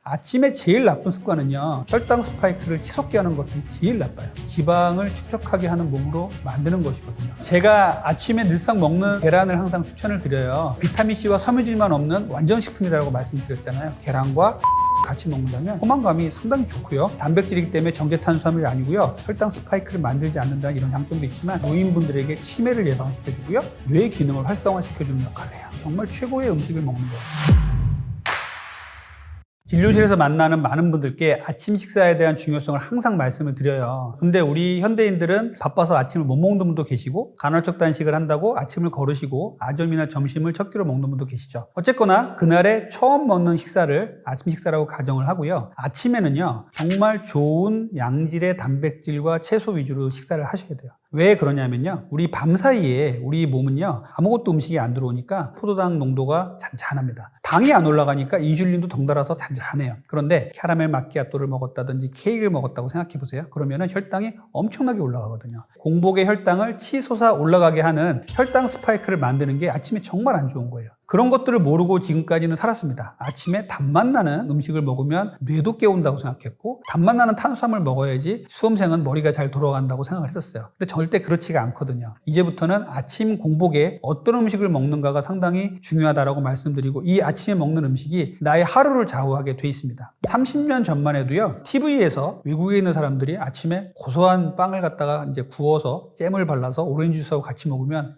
아침에 제일 나쁜 습관은요, 혈당 스파이크를 치솟게 하는 것들이 제일 나빠요. 지방을 축적하게 하는 몸으로 만드는 것이거든요. 제가 아침에 늘상 먹는 계란을 항상 추천을 드려요. 비타민C와 섬유질만 없는 완전식품이라고 말씀드렸잖아요. 계란과 같이 먹는다면 포만감이 상당히 좋고요. 단백질이기 때문에 정제탄수화물이 아니고요. 혈당 스파이크를 만들지 않는다는 이런 장점도 있지만 노인분들에게 치매를 예방시켜주고요. 뇌 기능을 활성화시켜주는 역할을 해요. 정말 최고의 음식을 먹는 거예요. 진료실에서 만나는 많은 분들께 아침 식사에 대한 중요성을 항상 말씀을 드려요. 근데 우리 현대인들은 바빠서 아침을 못 먹는 분도 계시고 간헐적 단식을 한다고 아침을 거르시고 아점이나 점심을 첫 끼로 먹는 분도 계시죠. 어쨌거나 그날에 처음 먹는 식사를 아침 식사라고 가정을 하고요. 아침에는요, 정말 좋은 양질의 단백질과 채소 위주로 식사를 하셔야 돼요. 왜 그러냐면요, 우리 밤 사이에 우리 몸은요, 아무것도 음식이 안 들어오니까 포도당 농도가 잔잔합니다. 당이 안 올라가니까 인슐린도 덩달아서 잔잔해요. 그런데 캐러멜 마키아토를 먹었다든지 케이크를 먹었다고 생각해 보세요. 그러면은 혈당이 엄청나게 올라가거든요. 공복의 혈당을 치솟아 올라가게 하는 혈당 스파이크를 만드는 게 아침에 정말 안 좋은 거예요. 그런 것들을 모르고 지금까지는 살았습니다. 아침에 단맛 나는 음식을 먹으면 뇌도 깨운다고 생각했고, 단맛 나는 탄수화물 먹어야지 수험생은 머리가 잘 돌아간다고 생각을 했었어요. 근데 절대 그렇지가 않거든요. 이제부터는 아침 공복에 어떤 음식을 먹는가가 상당히 중요하다고 말씀드리고, 이 아침에 먹는 음식이 나의 하루를 좌우하게 돼 있습니다. 30년 전만 해도요, TV에서 외국에 있는 사람들이 아침에 고소한 빵을 갖다가 이제 구워서 잼을 발라서 오렌지 주스하고 같이 먹으면,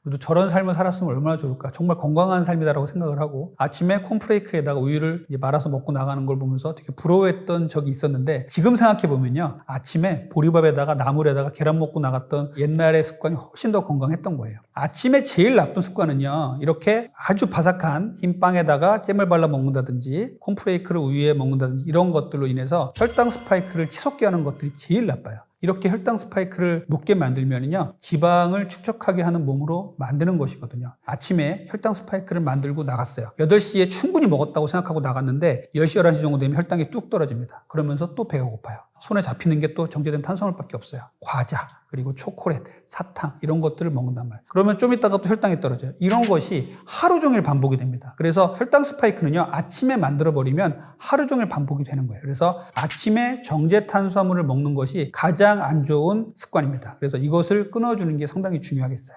그래도 저런 삶을 살았으면 얼마나 좋을까. 정말 건강한 삶이다라고 생각을 하고, 아침에 콘프레이크에다가 우유를 이제 말아서 먹고 나가는 걸 보면서 되게 부러워했던 적이 있었는데, 지금 생각해보면요, 아침에 보리밥에다가 나물에다가 계란 먹고 나갔던 옛날의 습관이 훨씬 더 건강했던 거예요. 아침에 제일 나쁜 습관은요, 이렇게 아주 바삭한 흰 빵에다가 잼을 발라 먹는다든지 콘프레이크를 우유에 먹는다든지 이런 것들로 인해서 혈당 스파이크를 치솟게 하는 것들이 제일 나빠요. 이렇게 혈당 스파이크를 높게 만들면요, 지방을 축적하게 하는 몸으로 만드는 것이거든요. 아침에 혈당 스파이크를 만들고 나갔어요. 8시에 충분히 먹었다고 생각하고 나갔는데 10시, 11시 정도 되면 혈당이 뚝 떨어집니다. 그러면서 또 배가 고파요. 손에 잡히는 게 또 정제된 탄수화물밖에 없어요. 과자, 그리고 초콜릿, 사탕 이런 것들을 먹는단 말이에요. 그러면 좀 있다가 또 혈당이 떨어져요. 이런 것이 하루 종일 반복이 됩니다. 그래서 혈당 스파이크는요, 아침에 만들어버리면 하루 종일 반복이 되는 거예요. 그래서 아침에 정제 탄수화물을 먹는 것이 가장 안 좋은 습관입니다. 그래서 이것을 끊어주는 게 상당히 중요하겠어요.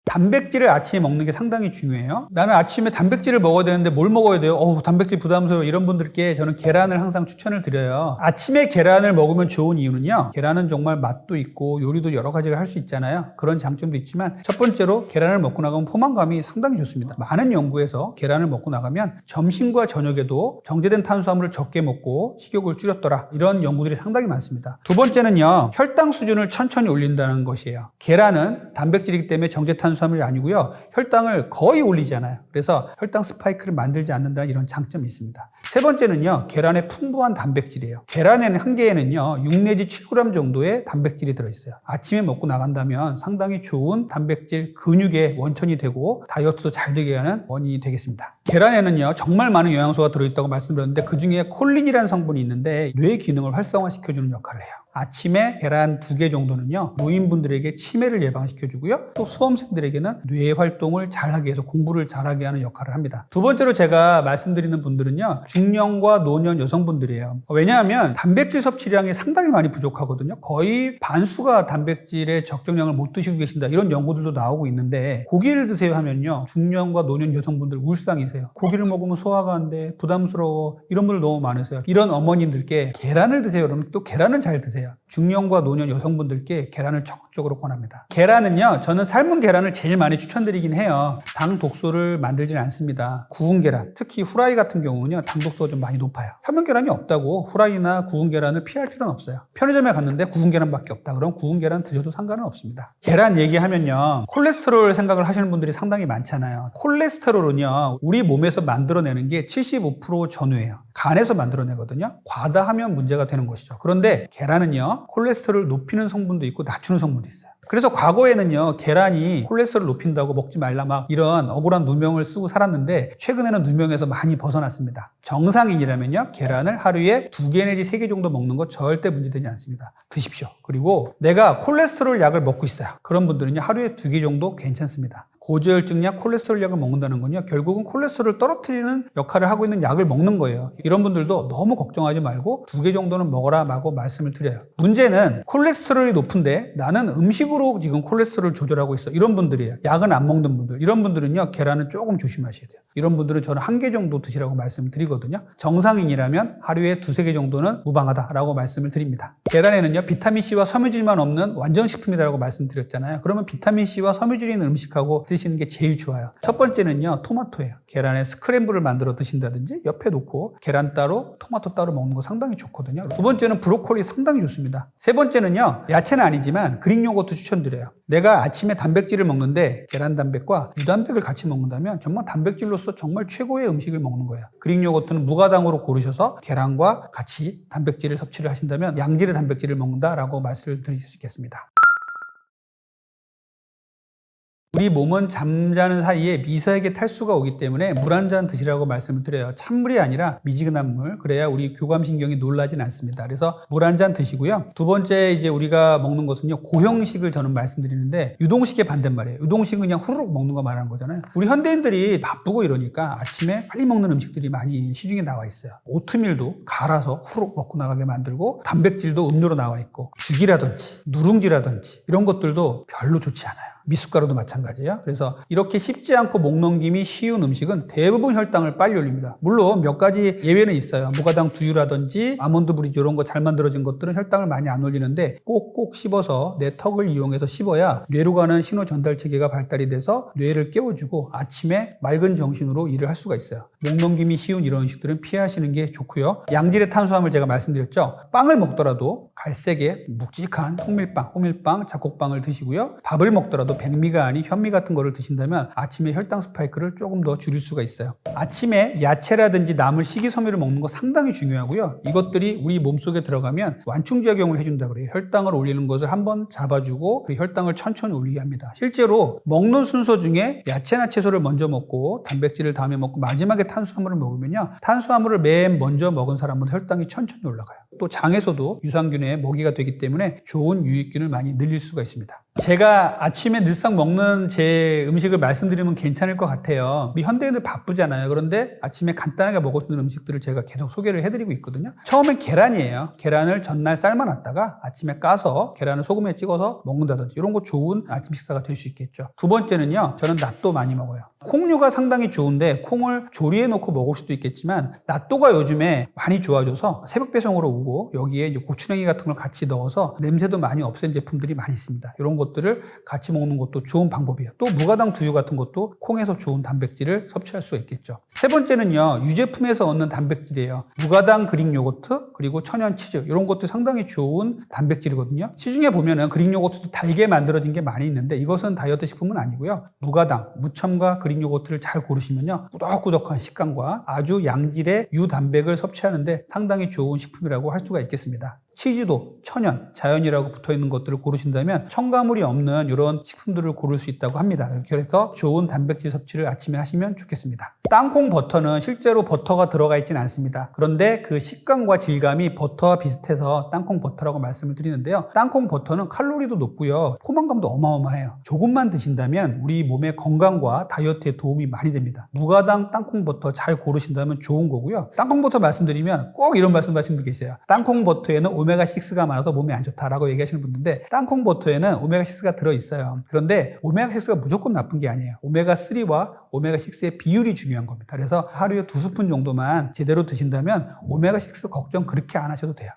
단백질을 아침에 먹는 게 상당히 중요해요. 나는 아침에 단백질을 먹어야 되는데 뭘 먹어야 돼요? 단백질 부담스러워. 이런 분들께 저는 계란을 항상 추천을 드려요. 아침에 계란을 먹으면 좋은 이유는요, 계란은 정말 맛도 있고 요리도 여러 가지를 할 수 있잖아요. 그런 장점도 있지만 첫 번째로 계란을 먹고 나가면 포만감이 상당히 좋습니다. 많은 연구에서 계란을 먹고 나가면 점심과 저녁에도 정제된 탄수화물을 적게 먹고 식욕을 줄였더라, 이런 연구들이 상당히 많습니다. 두 번째는요, 혈당 수준을 천천히 올린다는 것이에요. 계란은 단백질이기 때문에 정제탄수화물이 아니고요, 혈당을 거의 올리잖아요. 그래서 혈당 스파이크를 만들지 않는다는 이런 장점이 있습니다. 세 번째는요, 계란에 풍부한 단백질이에요. 계란에는 한 개에는요 6 내지 7g 정도의 단백질이 들어있어요. 아침에 먹고 나간다면 상당히 좋은 단백질 근육의 원천이 되고 다이어트도 잘 되게 하는 원인이 되겠습니다. 계란에는요 정말 많은 영양소가 들어있다고 말씀드렸는데, 그 중에 콜린이라는 성분이 있는데 뇌 기능을 활성화시켜주는 역할을 해요. 아침에 계란 2개 정도는요, 노인분들에게 치매를 예방시켜주고요, 또 수험생들에게는 뇌 활동을 잘하게 해서 공부를 잘하게 하는 역할을 합니다. 두 번째로 제가 말씀드리는 분들은요, 중년과 노년 여성분들이에요. 왜냐하면 단백질 섭취량이 상당히 많이 부족하거든요. 거의 반수가 단백질의 적정량을 못 드시고 계신다, 이런 연구들도 나오고 있는데, 고기를 드세요 하면요, 중년과 노년 여성분들 울상이세요. 고기를 먹으면 소화가 안 돼, 부담스러워, 이런 분들 너무 많으세요. 이런 어머님들께 계란을 드세요 그러면 또 계란은 잘 드세요. 중년과 노년 여성분들께 계란을 적극적으로 권합니다. 계란은요, 저는 삶은 계란을 제일 많이 추천드리긴 해요. 당 독소를 만들지는 않습니다. 구운 계란, 특히 후라이 같은 경우는요, 당 독소가 좀 많이 높아요. 삶은 계란이 없다고 후라이나 구운 계란을 피할 필요는 없어요. 편의점에 갔는데 구운 계란밖에 없다, 그럼 구운 계란 드셔도 상관은 없습니다. 계란 얘기하면요, 콜레스테롤 생각을 하시는 분들이 상당히 많잖아요. 콜레스테롤은요, 우리 몸에서 만들어내는 게 75% 전후예요. 간에서 만들어내거든요. 과다하면 문제가 되는 것이죠. 그런데 계란은요, 콜레스테롤을 높이는 성분도 있고 낮추는 성분도 있어요. 그래서 과거에는요, 계란이 콜레스테롤 높인다고 먹지 말라 막 이런 억울한 누명을 쓰고 살았는데, 최근에는 누명에서 많이 벗어났습니다. 정상인이라면요, 계란을 하루에 2개 내지 3개 정도 먹는 거 절대 문제되지 않습니다. 드십시오. 그리고 내가 콜레스테롤 약을 먹고 있어요. 그런 분들은요, 하루에 2개 정도 괜찮습니다. 고지혈증 약, 콜레스테롤 약을 먹는다는 건요, 결국은 콜레스테롤을 떨어뜨리는 역할을 하고 있는 약을 먹는 거예요. 이런 분들도 너무 걱정하지 말고 2개 정도는 먹어라 라고 말씀을 드려요. 문제는 콜레스테롤이 높은데 나는 음식으로 지금 콜레스테롤을 조절하고 있어, 이런 분들이에요. 약은 안 먹는 분들. 이런 분들은요, 계란은 조금 조심하셔야 돼요. 이런 분들은 저는 1개 정도 드시라고 말씀을 드리거든요. 정상인이라면 하루에 2-3개 정도는 무방하다라고 말씀을 드립니다. 계란에는요, 비타민C와 섬유질만 없는 완전식품이라고 말씀드렸잖아요. 그러면 비타민C와 섬유질이 있는 음식하고 드시는 게 제일 좋아요. 첫 번째는요, 토마토예요. 계란에 스크램블을 만들어 드신다든지 옆에 놓고 계란 따로 토마토 따로 먹는 거 상당히 좋거든요. 두 번째는 브로콜리 상당히 좋습니다. 세 번째는요, 야채는 아니지만 그릭 요거트 추천드려요. 내가 아침에 단백질을 먹는데 계란 단백과 유단백을 같이 먹는다면 정말 단백질로서 정말 최고의 음식을 먹는 거예요. 그릭 요거트는 무가당으로 고르셔서 계란과 같이 단백질을 섭취를 하신다면 양질의 단백질을 먹는다라고 말씀을 드릴 수 있겠습니다. 우리 몸은 잠자는 사이에 미세하게 탈수가 오기 때문에 물 한 잔 드시라고 말씀을 드려요. 찬물이 아니라 미지근한 물. 그래야 우리 교감신경이 놀라진 않습니다. 그래서 물 한 잔 드시고요. 두 번째 이제 우리가 먹는 것은요, 고형식을 저는 말씀드리는데 유동식의 반대말이에요. 유동식은 그냥 후루룩 먹는 거 말하는 거잖아요. 우리 현대인들이 바쁘고 이러니까 아침에 빨리 먹는 음식들이 많이 시중에 나와 있어요. 오트밀도 갈아서 후루룩 먹고 나가게 만들고, 단백질도 음료로 나와 있고, 죽이라든지 누룽지라든지 이런 것들도 별로 좋지 않아요. 미숫가루도 마찬가지예요. 그래서 이렇게 쉽지 않고 목 넘김이 쉬운 음식은 대부분 혈당을 빨리 올립니다. 물론 몇 가지 예외는 있어요. 무가당 두유라든지 아몬드 브리지 이런 거 잘 만들어진 것들은 혈당을 많이 안 올리는데, 꼭꼭 씹어서 내 턱을 이용해서 씹어야 뇌로 가는 신호 전달 체계가 발달이 돼서 뇌를 깨워주고 아침에 맑은 정신으로 일을 할 수가 있어요. 목 넘김이 쉬운 이런 음식들은 피하시는 게 좋고요. 양질의 탄수화물 제가 말씀드렸죠. 빵을 먹더라도 갈색의 묵직한 통밀빵, 호밀빵, 잡곡빵을 드시고요. 밥을 먹더라도 백미가 아닌 현미 같은 거를 드신다면 아침에 혈당 스파이크를 조금 더 줄일 수가 있어요. 아침에 야채라든지 나물, 식이섬유를 먹는 거 상당히 중요하고요. 이것들이 우리 몸속에 들어가면 완충작용을 해준다 그래요. 혈당을 올리는 것을 한번 잡아주고 그 혈당을 천천히 올리게 합니다. 실제로 먹는 순서 중에 야채나 채소를 먼저 먹고 단백질을 다음에 먹고 마지막에 탄수화물을 먹으면요, 탄수화물을 맨 먼저 먹은 사람보다 혈당이 천천히 올라가요. 또 장에서도 유산균의 먹이가 되기 때문에 좋은 유익균을 많이 늘릴 수가 있습니다. 제가 아침에 늘상 먹는 제 음식을 말씀드리면 괜찮을 것 같아요. 우리 현대인들 바쁘잖아요. 그런데 아침에 간단하게 먹을 수 있는 음식들을 제가 계속 소개를 해드리고 있거든요. 처음엔 계란이에요. 계란을 전날 삶아놨다가 아침에 까서 계란을 소금에 찍어서 먹는다든지 이런 거 좋은 아침 식사가 될 수 있겠죠. 두 번째는요, 저는 낫또 많이 먹어요. 콩류가 상당히 좋은데 콩을 조리해 놓고 먹을 수도 있겠지만 낫또가 요즘에 많이 좋아져서 새벽 배송으로 오고 여기에 이제 고추냉이 같은 걸 같이 넣어서 냄새도 많이 없앤 제품들이 많이 있습니다. 이런 것들을 같이 먹는 것도 좋은 방법이에요. 또 무가당 두유 같은 것도 콩에서 좋은 단백질을 섭취할 수가 있겠죠. 세 번째는요, 유제품에서 얻는 단백질이에요. 무가당 그릭 요거트 그리고 천연 치즈 이런 것도 상당히 좋은 단백질이거든요. 시중에 보면은 그릭 요거트도 달게 만들어진 게 많이 있는데 이것은 다이어트 식품은 아니고요. 무가당, 무첨가 그릭 요거트를 잘 고르시면요, 꾸덕꾸덕한 식감과 아주 양질의 유단백을 섭취하는데 상당히 좋은 식품이라고 할 수가 있겠습니다. 치즈도 천연, 자연이라고 붙어있는 것들을 고르신다면 첨가물이 없는 이런 식품들을 고를 수 있다고 합니다. 그래서 좋은 단백질 섭취를 아침에 하시면 좋겠습니다. 땅콩 버터는 실제로 버터가 들어가 있지는 않습니다. 그런데 그 식감과 질감이 버터와 비슷해서 땅콩 버터라고 말씀을 드리는데요. 땅콩 버터는 칼로리도 높고요, 포만감도 어마어마해요. 조금만 드신다면 우리 몸의 건강과 다이어트에 도움이 많이 됩니다. 무가당 땅콩 버터 잘 고르신다면 좋은 거고요. 땅콩 버터 말씀드리면 꼭 이런 말씀하시는 분 계세요. 땅콩 버터에는 오메가6가 많아서 몸에 안 좋다라고 얘기하시는 분인데, 땅콩 버터에는 오메가6가 들어있어요. 그런데 오메가6가 무조건 나쁜 게 아니에요. 오메가3와 오메가6의 비율이 중요한 겁니다. 그래서 하루에 2스푼 정도만 제대로 드신다면 오메가6 걱정 그렇게 안 하셔도 돼요.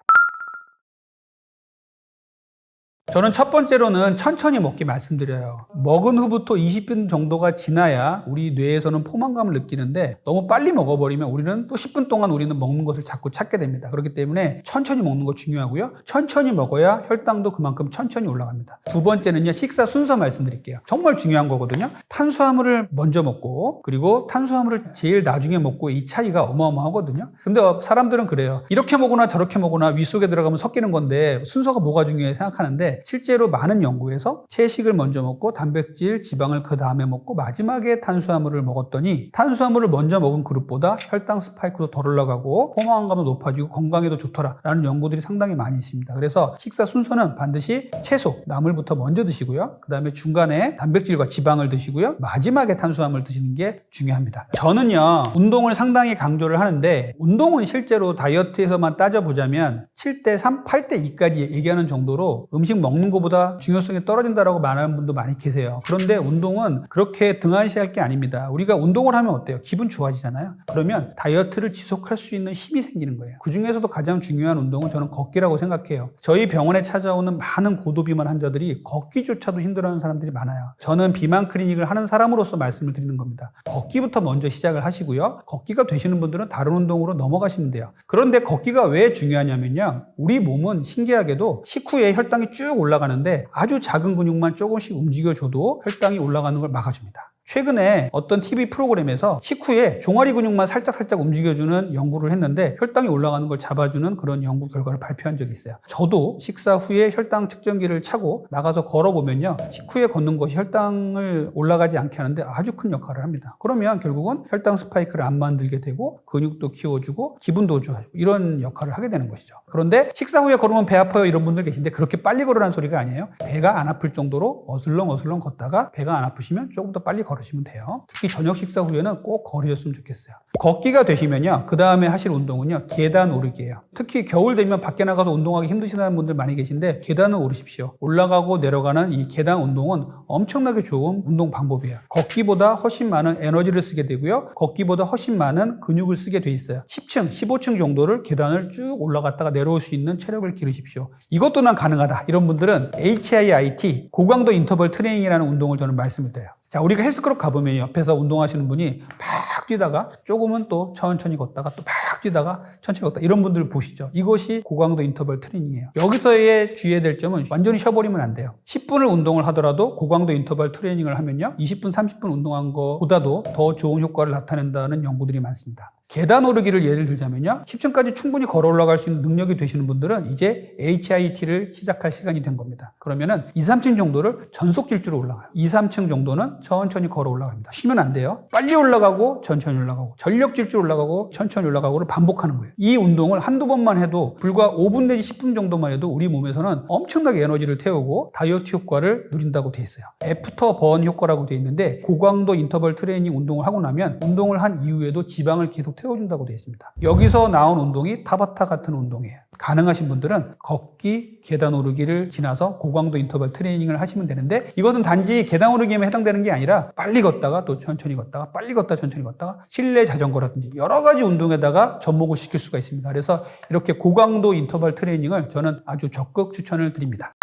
저는 첫 번째로는 천천히 먹기 말씀드려요. 먹은 후부터 20분 정도가 지나야 우리 뇌에서는 포만감을 느끼는데 너무 빨리 먹어버리면 우리는 또 10분 동안 우리는 먹는 것을 자꾸 찾게 됩니다. 그렇기 때문에 천천히 먹는 거 중요하고요. 천천히 먹어야 혈당도 그만큼 천천히 올라갑니다. 두 번째는요, 식사 순서 말씀드릴게요. 정말 중요한 거거든요. 탄수화물을 먼저 먹고 그리고 탄수화물을 제일 나중에 먹고 이 차이가 어마어마하거든요. 근데 사람들은 그래요. 이렇게 먹으나 저렇게 먹으나 위 속에 들어가면 섞이는 건데 순서가 뭐가 중요해 생각하는데 그런데 실제로 많은 연구에서 채식을 먼저 먹고 단백질, 지방을 그 다음에 먹고 마지막에 탄수화물을 먹었더니 탄수화물을 먼저 먹은 그룹보다 혈당 스파이크도 덜 올라가고 포만감도 높아지고 건강에도 좋더라라는 연구들이 상당히 많이 있습니다. 그래서 식사 순서는 반드시 채소, 나물부터 먼저 드시고요. 그 다음에 중간에 단백질과 지방을 드시고요. 마지막에 탄수화물 드시는 게 중요합니다. 저는요, 운동을 상당히 강조를 하는데 운동은 실제로 다이어트에서만 따져보자면 7대3, 8대2까지 얘기하는 정도로 음식 먹는 것보다 중요성이 떨어진다라고 말하는 분도 많이 계세요. 그런데 운동은 그렇게 등한시할 게 아닙니다. 우리가 운동을 하면 어때요? 기분 좋아지잖아요. 그러면 다이어트를 지속할 수 있는 힘이 생기는 거예요. 그 중에서도 가장 중요한 운동은 저는 걷기라고 생각해요. 저희 병원에 찾아오는 많은 고도비만 환자들이 걷기조차도 힘들어하는 사람들이 많아요. 저는 비만 클리닉을 하는 사람으로서 말씀을 드리는 겁니다. 걷기부터 먼저 시작을 하시고요. 걷기가 되시는 분들은 다른 운동으로 넘어가시면 돼요. 그런데 걷기가 왜 중요하냐면요. 우리 몸은 신기하게도 식후에 혈당이 쭉 올라가는데 아주 작은 근육만 조금씩 움직여줘도 혈당이 올라가는 걸 막아줍니다. 최근에 어떤 TV 프로그램에서 식후에 종아리 근육만 살짝 움직여주는 연구를 했는데 혈당이 올라가는 걸 잡아주는 그런 연구 결과를 발표한 적이 있어요. 저도 식사 후에 혈당 측정기를 차고 나가서 걸어보면요. 식후에 걷는 것이 혈당을 올라가지 않게 하는데 아주 큰 역할을 합니다. 그러면 결국은 혈당 스파이크를 안 만들게 되고 근육도 키워주고 기분도 좋아요. 이런 역할을 하게 되는 것이죠. 그런데 식사 후에 걸으면 배 아파요 이런 분들 계신데 그렇게 빨리 걸으라는 소리가 아니에요. 배가 안 아플 정도로 어슬렁 걷다가 배가 안 아프시면 조금 더 빨리 걸으시면 돼요. 특히 저녁 식사 후에는 꼭 걸으셨으면 좋겠어요. 걷기가 되시면요. 그 다음에 하실 운동은요. 계단 오르기예요. 특히 겨울 되면 밖에 나가서 운동하기 힘드시다는 분들 많이 계신데 계단을 오르십시오. 올라가고 내려가는 이 계단 운동은 엄청나게 좋은 운동 방법이에요. 걷기보다 훨씬 많은 에너지를 쓰게 되고요. 걷기보다 훨씬 많은 근육을 쓰게 돼 있어요. 10층, 15층 정도를 계단을 쭉 올라갔다가 내려올 수 있는 체력을 기르십시오. 이것도 난 가능하다. 이런 분들은 HIIT, 고강도 인터벌 트레이닝이라는 운동을 저는 말씀을 드려요. 자, 우리가 헬스클럽 가보면 옆에서 운동하시는 분이 팍 뛰다가 조금은 또 천천히 걷다가 또 팍 뛰다가 천천히 걷다 이런 분들을 보시죠. 이것이 고강도 인터벌 트레이닝이에요. 여기서의 주의해야 될 점은 완전히 쉬어버리면 안 돼요. 10분을 운동을 하더라도 고강도 인터벌 트레이닝을 하면요. 20분, 30분 운동한 것보다도 더 좋은 효과를 나타낸다는 연구들이 많습니다. 계단 오르기를 예를 들자면요. 10층까지 충분히 걸어 올라갈 수 있는 능력이 되시는 분들은 이제 HIIT를 시작할 시간이 된 겁니다. 그러면은 2, 3층 정도를 전속 질주로 올라가요. 2, 3층 정도는 천천히 걸어 올라갑니다. 쉬면 안 돼요. 빨리 올라가고 천천히 올라가고 전력 질주로 올라가고 천천히 올라가고를 반복하는 거예요. 이 운동을 한두 번만 해도 불과 5분 내지 10분 정도만 해도 우리 몸에서는 엄청나게 에너지를 태우고 다이어트 효과를 누린다고 돼 있어요. 애프터 번 효과라고 돼 있는데 고강도 인터벌 트레이닝 운동을 하고 나면 운동을 한 이후에도 지방을 계속 태워준다고 되어 있습니다. 여기서 나온 운동이 타바타 같은 운동이에요. 가능하신 분들은 걷기, 계단 오르기를 지나서 고강도 인터벌 트레이닝을 하시면 되는데 이것은 단지 계단 오르기에만 해당되는 게 아니라 빨리 걷다가 또 천천히 걷다가 빨리 걷다 천천히 걷다가 실내 자전거라든지 여러 가지 운동에다가 접목을 시킬 수가 있습니다. 그래서 이렇게 고강도 인터벌 트레이닝을 저는 아주 적극 추천을 드립니다.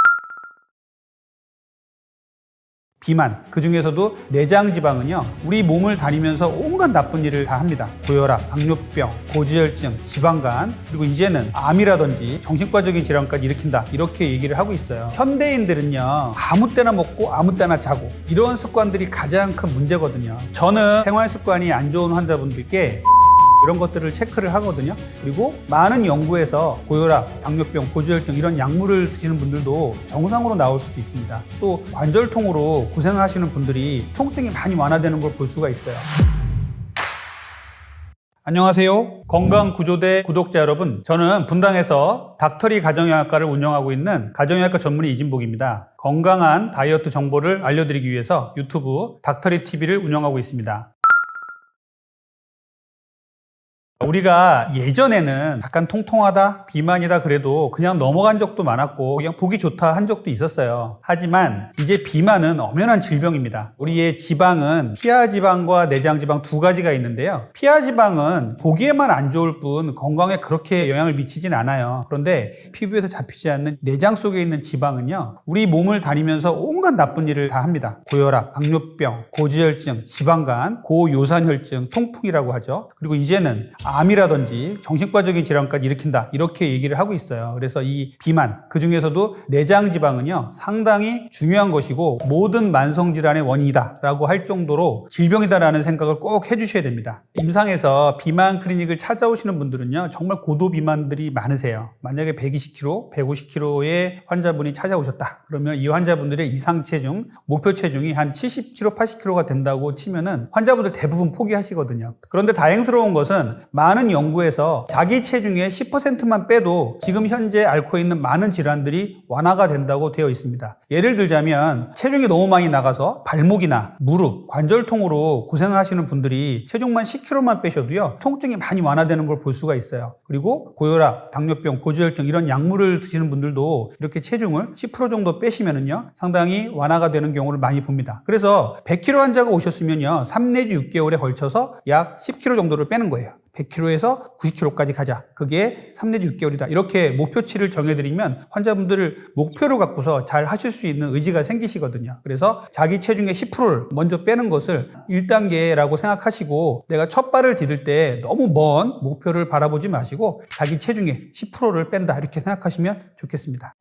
비만, 그 중에서도 내장지방은요 우리 몸을 다니면서 온갖 나쁜 일을 다 합니다. 고혈압, 당뇨병, 고지혈증, 지방간, 그리고 이제는 암이라든지 정신과적인 질환까지 일으킨다 이렇게 얘기를 하고 있어요. 현대인들은요 아무 때나 먹고 아무 때나 자고 이런 습관들이 가장 큰 문제거든요. 저는 생활 습관이 안 좋은 환자분들께 이런 것들을 체크를 하거든요. 그리고 많은 연구에서 고혈압, 당뇨병, 고지혈증 이런 약물을 드시는 분들도 정상으로 나올 수도 있습니다. 또 관절통으로 고생을 하시는 분들이 통증이 많이 완화되는 걸 볼 수가 있어요. 안녕하세요. 건강구조대 구독자 여러분, 저는 분당에서 닥터리 가정의학과를 운영하고 있는 가정의학과 전문의 이진복입니다. 건강한 다이어트 정보를 알려드리기 위해서 유튜브 닥터리 TV를 운영하고 있습니다. 우리가 예전에는 약간 통통하다, 비만이다 그래도 그냥 넘어간 적도 많았고 그냥 보기 좋다 한 적도 있었어요. 하지만 이제 비만은 엄연한 질병입니다. 우리의 지방은 피하지방과 내장지방 두 가지가 있는데요. 피하지방은 보기에만 안 좋을 뿐 건강에 그렇게 영향을 미치진 않아요. 그런데 피부에서 잡히지 않는 내장 속에 있는 지방은요. 우리 몸을 다니면서 온갖 나쁜 일을 다 합니다. 고혈압, 당뇨병, 고지혈증, 지방간, 고요산혈증, 통풍이라고 하죠. 그리고 이제는 암이라든지 정신과적인 질환까지 일으킨다 이렇게 얘기를 하고 있어요. 그래서 이 비만 그 중에서도 내장 지방은요 상당히 중요한 것이고 모든 만성 질환의 원인이다라고 할 정도로 질병이다라는 생각을 꼭 해주셔야 됩니다. 임상에서 비만 클리닉을 찾아오시는 분들은요 정말 고도 비만들이 많으세요. 만약에 120kg, 150kg의 환자분이 찾아오셨다. 그러면 이 환자분들의 이상 체중, 목표 체중이 한 70kg, 80kg가 된다고 치면은 환자분들 대부분 포기하시거든요. 그런데 다행스러운 것은 많은 연구에서 자기 체중의 10%만 빼도 지금 현재 앓고 있는 많은 질환들이 완화가 된다고 되어 있습니다. 예를 들자면 체중이 너무 많이 나가서 발목이나 무릎, 관절통으로 고생을 하시는 분들이 체중만 10kg만 빼셔도요 통증이 많이 완화되는 걸 볼 수가 있어요. 그리고 고혈압, 당뇨병, 고지혈증 이런 약물을 드시는 분들도 이렇게 체중을 10% 정도 빼시면은요 상당히 완화가 되는 경우를 많이 봅니다. 그래서 100kg 환자가 오셨으면요 3 내지 6개월에 걸쳐서 약 10kg 정도를 빼는 거예요. 100kg에서 90kg까지 가자. 그게 3 내지 6개월이다. 이렇게 목표치를 정해드리면 환자분들을 목표로 갖고서 잘 하실 수 있는 의지가 생기시거든요. 그래서 자기 체중의 10%를 먼저 빼는 것을 1단계라고 생각하시고 내가 첫 발을 디딜 때 너무 먼 목표를 바라보지 마시고 자기 체중의 10%를 뺀다. 이렇게 생각하시면 좋겠습니다.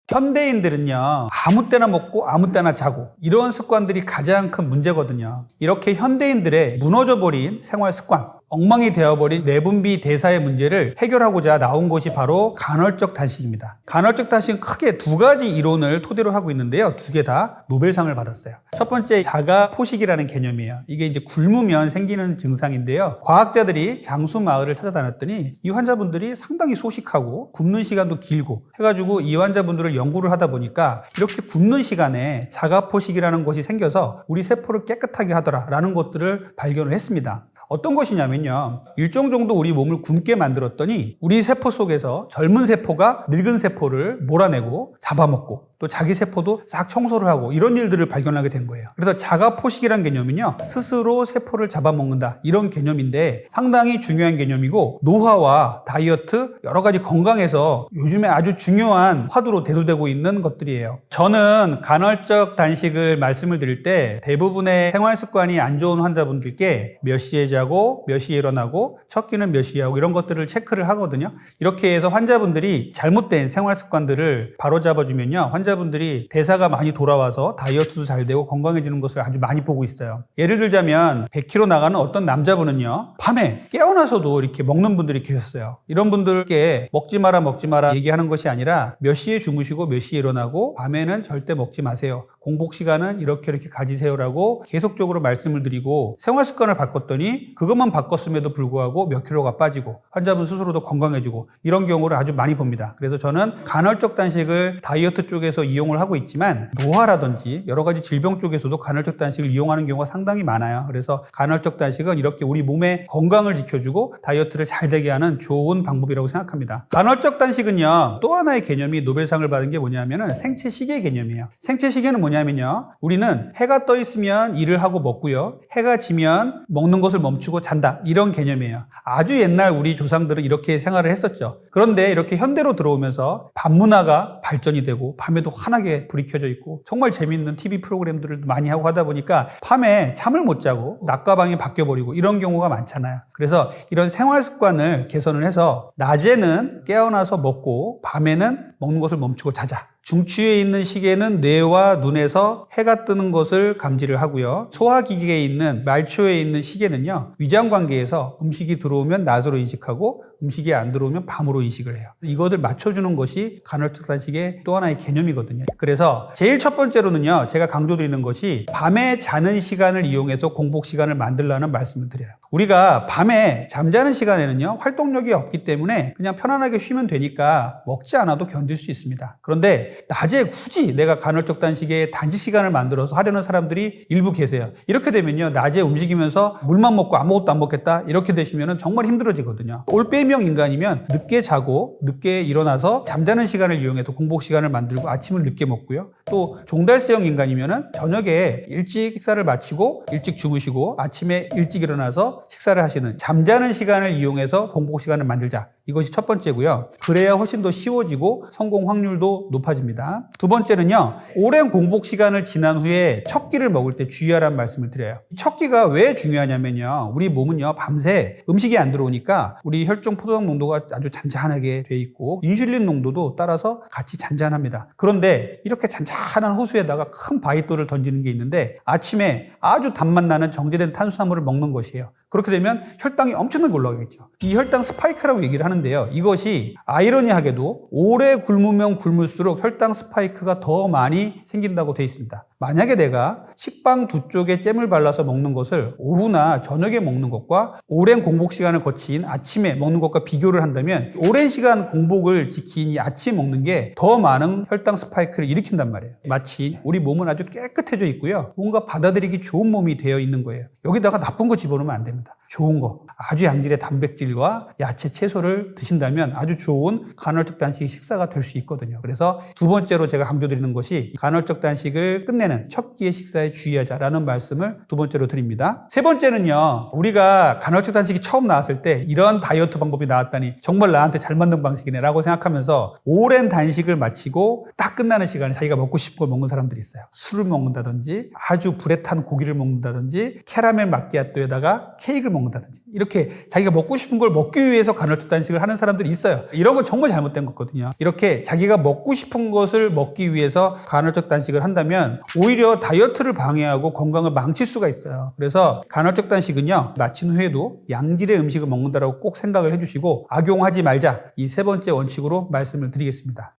현대인들은요 아무 때나 먹고 아무 때나 자고 이런 습관들이 가장 큰 문제거든요. 이렇게 현대인들의 무너져버린 생활 습관, 엉망이 되어버린 내분비 대사의 문제를 해결하고자 나온 것이 바로 간헐적 단식입니다. 간헐적 단식은 크게 두 가지 이론을 토대로 하고 있는데요. 두 개 다 노벨상을 받았어요. 첫 번째 자가 포식이라는 개념이에요. 이게 이제 굶으면 생기는 증상인데요. 과학자들이 장수 마을을 찾아다녔더니 이 환자분들이 상당히 소식하고 굶는 시간도 길고 해가지고 이 환자분들을 연구를 하다 보니까 이렇게 굶는 시간에 자가 포식이라는 것이 생겨서 우리 세포를 깨끗하게 하더라라는 것들을 발견을 했습니다. 어떤 것이냐면요. 일정 정도 우리 몸을 굶게 만들었더니 우리 세포 속에서 젊은 세포가 늙은 세포를 몰아내고 잡아먹고 또 자기 세포도 싹 청소를 하고 이런 일들을 발견하게 된 거예요. 그래서 자가 포식이라는 개념은요. 스스로 세포를 잡아먹는다. 이런 개념인데 상당히 중요한 개념이고 노화와 다이어트 여러 가지 건강에서 요즘에 아주 중요한 화두로 대두되고 있는 것들이에요. 저는 간헐적 단식을 말씀을 드릴 때 대부분의 생활 습관이 안 좋은 환자분들께 몇 시에 자고 몇 시에 일어나고 첫 끼는 몇 시에 하고 이런 것들을 체크를 하거든요. 이렇게 해서 환자분들이 잘못된 생활 습관들을 바로잡아주면요. 환자분들이 대사가 많이 돌아와서 다이어트도 잘 되고 건강해지는 것을 아주 많이 보고 있어요. 예를 들자면 100kg 나가는 어떤 남자분은요. 밤에 깨어나서도 이렇게 먹는 분들이 계셨어요. 이런 분들께 먹지 마라 얘기하는 것이 아니라 몇 시에 주무시고 몇 시에 일어나고 밤에는 절대 먹지 마세요. 공복 시간은 이렇게 가지세요라고 계속적으로 말씀을 드리고 생활 습관을 바꿨더니 그것만 바꿨음에도 불구하고 몇 킬로가 빠지고 환자분 스스로도 건강해지고 이런 경우를 아주 많이 봅니다. 그래서 저는 간헐적 단식을 다이어트 쪽에서 이용을 하고 있지만 노화라든지 여러 가지 질병 쪽에서도 간헐적 단식을 이용하는 경우가 상당히 많아요. 그래서 간헐적 단식은 이렇게 우리 몸의 건강을 지켜주고 다이어트를 잘 되게 하는 좋은 방법이라고 생각합니다. 간헐적 단식은요 또 하나의 개념이 노벨상을 받은 게 뭐냐면은 생체 시계 개념이에요. 생체 시계는 뭐냐면요 우리는 해가 떠 있으면 일을 하고 먹고요 해가 지면 먹는 것을 멈추고 잔다 이런 개념이에요. 아주 옛날 우리 조상들은 이렇게 생활을 했었죠. 그런데 이렇게 현대로 들어오면서 밤문화가 발전이 되고 밤에도 환하게 불이 켜져 있고 정말 재밌는 TV 프로그램들을 많이 하고 하다 보니까 밤에 잠을 못 자고 낮과 밤이 바뀌어버리고 이런 경우가 많잖아요. 그래서 이런 생활 습관을 개선을 해서 낮에는 깨어나서 먹고 밤에는 먹는 것을 멈추고 자자. 중추에 있는 시계는 뇌와 눈에서 해가 뜨는 것을 감지를 하고요. 소화기계에 있는 말초에 있는 시계는요. 위장관계에서 음식이 들어오면 낮으로 인식하고 음식이 안 들어오면 밤으로 인식을 해요. 이것을 맞춰주는 것이 간헐적 단식의 또 하나의 개념이거든요. 그래서 제일 첫 번째로는요. 제가 강조드리는 것이 밤에 자는 시간을 이용해서 공복 시간을 만들라는 말씀을 드려요. 우리가 밤에 잠자는 시간에는요. 활동력이 없기 때문에 그냥 편안하게 쉬면 되니까 먹지 않아도 견딜 수 있습니다. 그런데 낮에 굳이 내가 간헐적 단식에 단식 시간을 만들어서 하려는 사람들이 일부 계세요. 이렇게 되면요. 낮에 움직이면서 물만 먹고 아무것도 안 먹겠다. 이렇게 되시면 정말 힘들어지거든요. 올빼미형 인간이면 늦게 자고 늦게 일어나서 잠자는 시간을 이용해서 공복 시간을 만들고 아침을 늦게 먹고요. 또 종달새형 인간이면 저녁에 일찍 식사를 마치고 일찍 주무시고 아침에 일찍 일어나서 식사를 하시는 잠자는 시간을 이용해서 공복 시간을 만들자. 이것이 첫 번째고요. 그래야 훨씬 더 쉬워지고 성공 확률도 높아집니다. 두 번째는요. 오랜 공복 시간을 지난 후에 첫 끼를 먹을 때 주의하라는 말씀을 드려요. 첫 끼가 왜 중요하냐면요. 우리 몸은요. 밤새 음식이 안 들어오니까 우리 혈중 포도당 농도가 아주 잔잔하게 돼 있고 인슐린 농도도 따라서 같이 잔잔합니다. 그런데 이렇게 잔잔한 호수에다가 큰 바위돌을 던지는 게 있는데 아침에 아주 단맛 나는 정제된 탄수화물을 먹는 것이에요. 그렇게 되면 혈당이 엄청나게 올라가겠죠. 이 혈당 스파이크라고 얘기를 하는데요. 이것이 아이러니하게도 오래 굶으면 굶을수록 혈당 스파이크가 더 많이 생긴다고 되어 있습니다. 만약에 내가 식빵 두 쪽에 잼을 발라서 먹는 것을 오후나 저녁에 먹는 것과 오랜 공복 시간을 거친 아침에 먹는 것과 비교를 한다면 오랜 시간 공복을 지킨 이 아침에 먹는 게 더 많은 혈당 스파이크를 일으킨단 말이에요. 마치 우리 몸은 아주 깨끗해져 있고요. 뭔가 받아들이기 좋은 몸이 되어 있는 거예요. 여기다가 나쁜 거 집어넣으면 안 됩니다. 좋은 거, 아주 양질의 단백질과 야채, 채소를 드신다면 아주 좋은 간헐적 단식 식사가 될 수 있거든요. 그래서 두 번째로 제가 강조드리는 것이 간헐적 단식을 끝내는 첫 끼의 식사에 주의하자라는 말씀을 두 번째로 드립니다. 세 번째는요. 우리가 간헐적 단식이 처음 나왔을 때 이런 다이어트 방법이 나왔다니 정말 나한테 잘 맞는 방식이네 라고 생각하면서 오랜 단식을 마치고 딱 끝나는 시간에 자기가 먹고 싶은 걸 먹는 사람들이 있어요. 술을 먹는다든지 아주 불에 탄 고기를 먹는다든지 캐러멜 마끼아또에다가 케이크를 먹는다든지 이렇게 자기가 먹고 싶은 걸 먹기 위해서 간헐적 단식을 하는 사람들이 있어요. 이런 건 정말 잘못된 거거든요. 이렇게 자기가 먹고 싶은 것을 먹기 위해서 간헐적 단식을 한다면 오히려 다이어트를 방해하고 건강을 망칠 수가 있어요. 그래서 간헐적 단식은요. 마친 후에도 양질의 음식을 먹는다라고 꼭 생각을 해주시고 악용하지 말자. 이 세 번째 원칙으로 말씀을 드리겠습니다.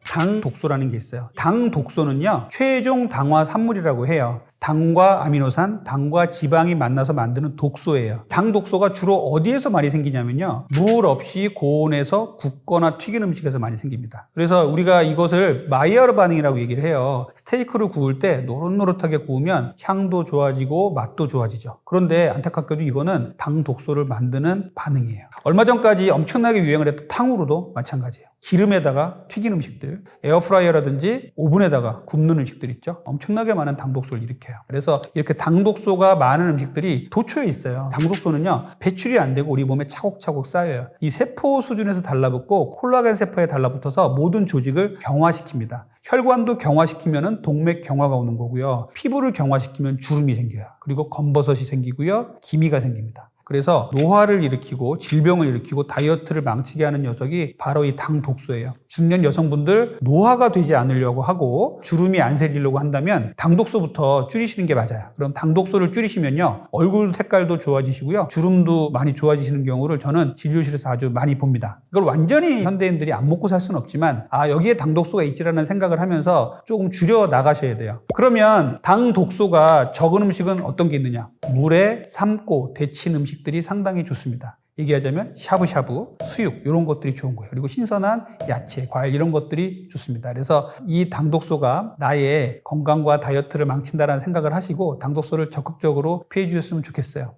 당 독소라는 게 있어요. 당 독소는요. 최종 당화 산물이라고 해요. 당과 아미노산, 당과 지방이 만나서 만드는 독소예요. 당 독소가 주로 어디에서 많이 생기냐면요. 물 없이 고온에서 굽거나 튀긴 음식에서 많이 생깁니다. 그래서 우리가 이것을 마이야르 반응이라고 얘기를 해요. 스테이크를 구울 때 노릇노릇하게 구우면 향도 좋아지고 맛도 좋아지죠. 그런데 안타깝게도 이거는 당 독소를 만드는 반응이에요. 얼마 전까지 엄청나게 유행을 했던 탕후루도 마찬가지예요. 기름에다가 튀긴 음식들, 에어프라이어라든지 오븐에다가 굽는 음식들 있죠. 엄청나게 많은 당독소를 일으켜요. 그래서 이렇게 당독소가 많은 음식들이 도초에 있어요. 당독소는요, 배출이 안 되고 우리 몸에 차곡차곡 쌓여요. 이 세포 수준에서 달라붙고 콜라겐 세포에 달라붙어서 모든 조직을 경화시킵니다. 혈관도 경화시키면 동맥 경화가 오는 거고요. 피부를 경화시키면 주름이 생겨요. 그리고 검버섯이 생기고요. 기미가 생깁니다. 그래서 노화를 일으키고 질병을 일으키고 다이어트를 망치게 하는 녀석이 바로 이 당 독소예요. 중년 여성분들 노화가 되지 않으려고 하고 주름이 안 생기려고 한다면 당 독소부터 줄이시는 게 맞아요. 그럼 당 독소를 줄이시면요. 얼굴 색깔도 좋아지시고요. 주름도 많이 좋아지시는 경우를 저는 진료실에서 아주 많이 봅니다. 이걸 완전히 현대인들이 안 먹고 살 수는 없지만 여기에 당 독소가 있지라는 생각을 하면서 조금 줄여 나가셔야 돼요. 그러면 당 독소가 적은 음식은 어떤 게 있느냐? 물에 삶고 데친 음식들이 상당히 좋습니다. 얘기하자면 샤브샤브, 수육 이런 것들이 좋은 거예요. 그리고 신선한 야채, 과일 이런 것들이 좋습니다. 그래서 이 당독소가 나의 건강과 다이어트를 망친다라는 생각을 하시고 당독소를 적극적으로 피해 주셨으면 좋겠어요.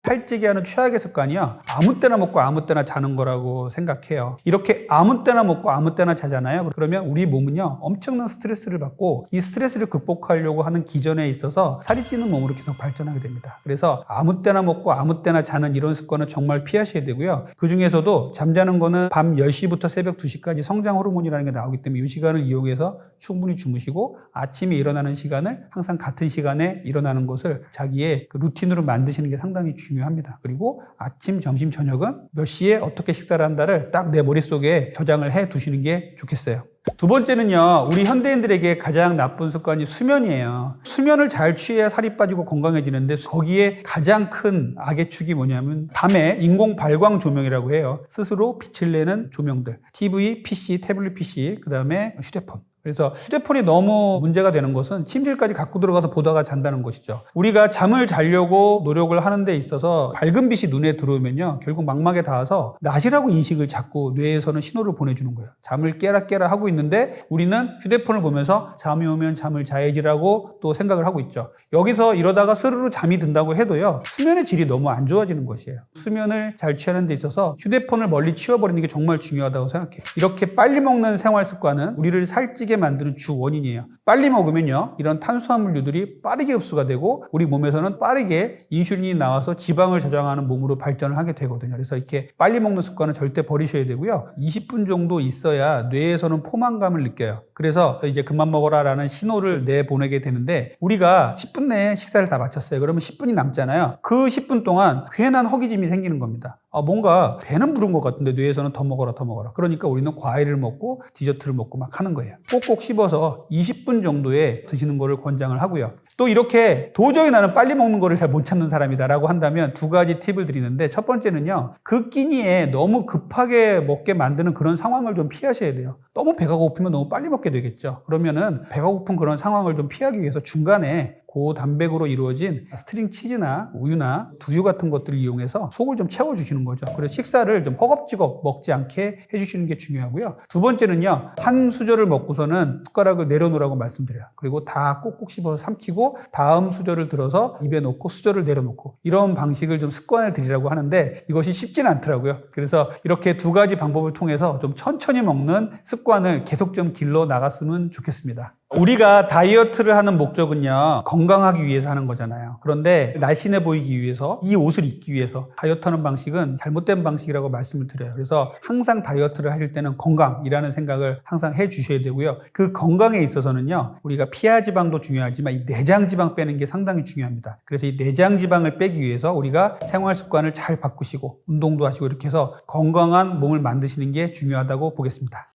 살찌게 하는 최악의 습관이요. 아무 때나 먹고 아무 때나 자는 거라고 생각해요. 이렇게 아무 때나 먹고 아무 때나 자잖아요. 그러면 우리 몸은요. 엄청난 스트레스를 받고 이 스트레스를 극복하려고 하는 기전에 있어서 살이 찌는 몸으로 계속 발전하게 됩니다. 그래서 아무 때나 먹고 아무 때나 자는 이런 습관은 정말 피하셔야 되고요. 그중에서도 잠자는 거는 밤 10시부터 새벽 2시까지 성장 호르몬이라는 게 나오기 때문에 이 시간을 이용해서 충분히 주무시고 아침에 일어나는 시간을 항상 같은 시간에 일어나는 것을 자기의 그 루틴으로 만드시는 게 상당히 중요합니다. 그리고 아침, 점심, 저녁은 몇 시에 어떻게 식사를 한다를 딱 내 머릿속에 저장을 해 두시는 게 좋겠어요. 두 번째는요. 우리 현대인들에게 가장 나쁜 습관이 수면이에요. 수면을 잘 취해야 살이 빠지고 건강해지는데 거기에 가장 큰 악의 축이 뭐냐면 밤에 인공 발광 조명이라고 해요. 스스로 빛을 내는 조명들. TV, PC, 태블릿 PC, 그 다음에 휴대폰. 그래서 휴대폰이 너무 문제가 되는 것은 침실까지 갖고 들어가서 보다가 잔다는 것이죠. 우리가 잠을 자려고 노력을 하는 데 있어서 밝은 빛이 눈에 들어오면요. 결국 망막에 닿아서 낮이라고 인식을 자꾸 뇌에서는 신호를 보내주는 거예요. 잠을 깨라 하고 있는데 우리는 휴대폰을 보면서 잠이 오면 잠을 자야지라고 또 생각을 하고 있죠. 여기서 이러다가 스르르 잠이 든다고 해도요, 수면의 질이 너무 안 좋아지는 것이에요. 수면을 잘 취하는 데 있어서 휴대폰을 멀리 치워버리는 게 정말 중요하다고 생각해요. 이렇게 빨리 먹는 생활 습관은 우리를 살찌게 만드는 주 원인이에요. 빨리 먹으면요, 이런 탄수화물류들이 빠르게 흡수가 되고 우리 몸에서는 빠르게 인슐린이 나와서 지방을 저장하는 몸으로 발전을 하게 되거든요. 그래서 이렇게 빨리 먹는 습관은 절대 버리셔야 되고요. 20분 정도 있어야 뇌에서는 포만감을 느껴요. 그래서 이제 그만 먹어라 라는 신호를 내보내게 되는데, 우리가 10분 내에 식사를 다 마쳤어요. 그러면 10분이 남잖아요. 그 10분 동안 괜한 허기짐이 생기는 겁니다. 뭔가 배는 부른 것 같은데 뇌에서는 더 먹어라 더 먹어라. 그러니까 우리는 과일을 먹고 디저트를 먹고 막 하는 거예요. 꼭꼭 씹어서 20분 정도에 드시는 거를 권장을 하고요. 또 이렇게 도저히 나는 빨리 먹는 거를 잘 못 참는 사람이다라고 한다면 두 가지 팁을 드리는데, 첫 번째는요, 그 끼니에 너무 급하게 먹게 만드는 그런 상황을 좀 피하셔야 돼요. 너무 배가 고프면 너무 빨리 먹게 되겠죠. 그러면은 배가 고픈 그런 상황을 좀 피하기 위해서 중간에 고단백으로 이루어진 스트링 치즈나 우유나 두유 같은 것들을 이용해서 속을 좀 채워주시는 거죠. 그래서 식사를 좀 허겁지겁 먹지 않게 해주시는 게 중요하고요. 두 번째는요, 한 수저를 먹고서는 숟가락을 내려놓으라고 말씀드려요. 그리고 다 꼭꼭 씹어서 삼키고 다음 수저를 들어서 입에 놓고 수저를 내려놓고, 이런 방식을 좀 습관을 들이라고 하는데 이것이 쉽지는 않더라고요. 그래서 이렇게 두 가지 방법을 통해서 좀 천천히 먹는 습관을 계속 좀 길러 나갔으면 좋겠습니다. 우리가 다이어트를 하는 목적은요, 건강하기 위해서 하는 거잖아요. 그런데 날씬해 보이기 위해서, 이 옷을 입기 위해서 다이어트하는 방식은 잘못된 방식이라고 말씀을 드려요. 그래서 항상 다이어트를 하실 때는 건강이라는 생각을 항상 해 주셔야 되고요. 그 건강에 있어서는요, 우리가 피하 지방도 중요하지만 이 내장 지방 빼는 게 상당히 중요합니다. 그래서 이 내장 지방을 빼기 위해서 우리가 생활 습관을 잘 바꾸시고 운동도 하시고 이렇게 해서 건강한 몸을 만드시는 게 중요하다고 보겠습니다.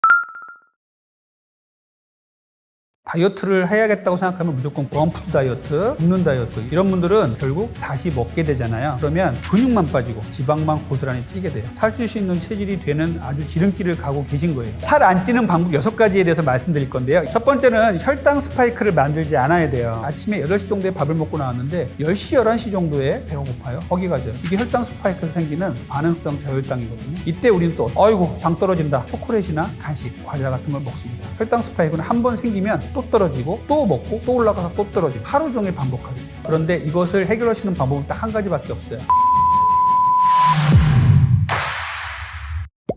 다이어트를 해야겠다고 생각하면 무조건 펌프드 다이어트, 굶는 다이어트, 이런 분들은 결국 다시 먹게 되잖아요. 그러면 근육만 빠지고 지방만 고스란히 찌게 돼요. 살찔 수 있는 체질이 되는 아주 지름길을 가고 계신 거예요. 살 안 찌는 방법 6가지에 대해서 말씀드릴 건데요. 첫 번째는 혈당 스파이크를 만들지 않아야 돼요. 아침에 8시 정도에 밥을 먹고 나왔는데 10시, 11시 정도에 배가 고파요. 허기가 져요. 이게 혈당 스파이크에서 생기는 반응성 저혈당이거든요. 이때 우리는 또 아이고 당 떨어진다, 초콜릿이나 간식, 과자 같은 걸 먹습니다. 혈당 스파이크는 한 번 생기면 또 떨어지고 또 먹고 또 올라가서 또 떨어지고 하루 종일 반복하게 돼요. 그런데 이것을 해결하시는 방법은 딱 한 가지밖에 없어요.